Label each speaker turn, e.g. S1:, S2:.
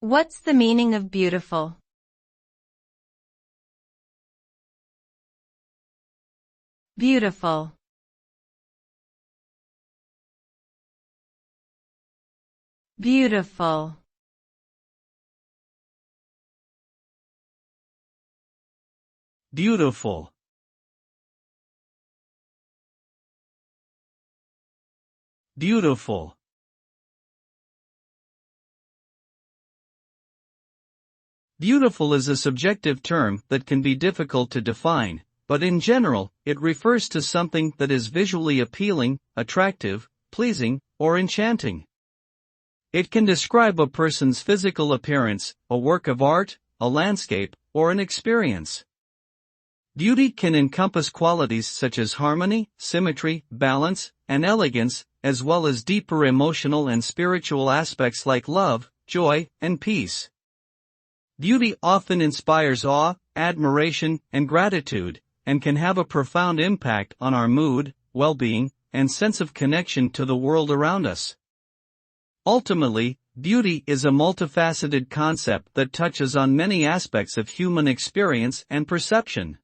S1: What's the meaning of beautiful? Beautiful. Beautiful.
S2: Beautiful. Beautiful. Beautiful is a subjective term that can be difficult to define, but in general, it refers to something that is visually appealing, attractive, pleasing, or enchanting. It can describe a person's physical appearance, a work of art, a landscape, or an experience. Beauty can encompass qualities such as harmony, symmetry, balance, and elegance, as well as deeper emotional and spiritual aspects like love, joy, and peace. Beauty often inspires awe, admiration, and gratitude, and can have a profound impact on our mood, well-being, and sense of connection to the world around us. Ultimately, beauty is a multifaceted concept that touches on many aspects of human experience and perception.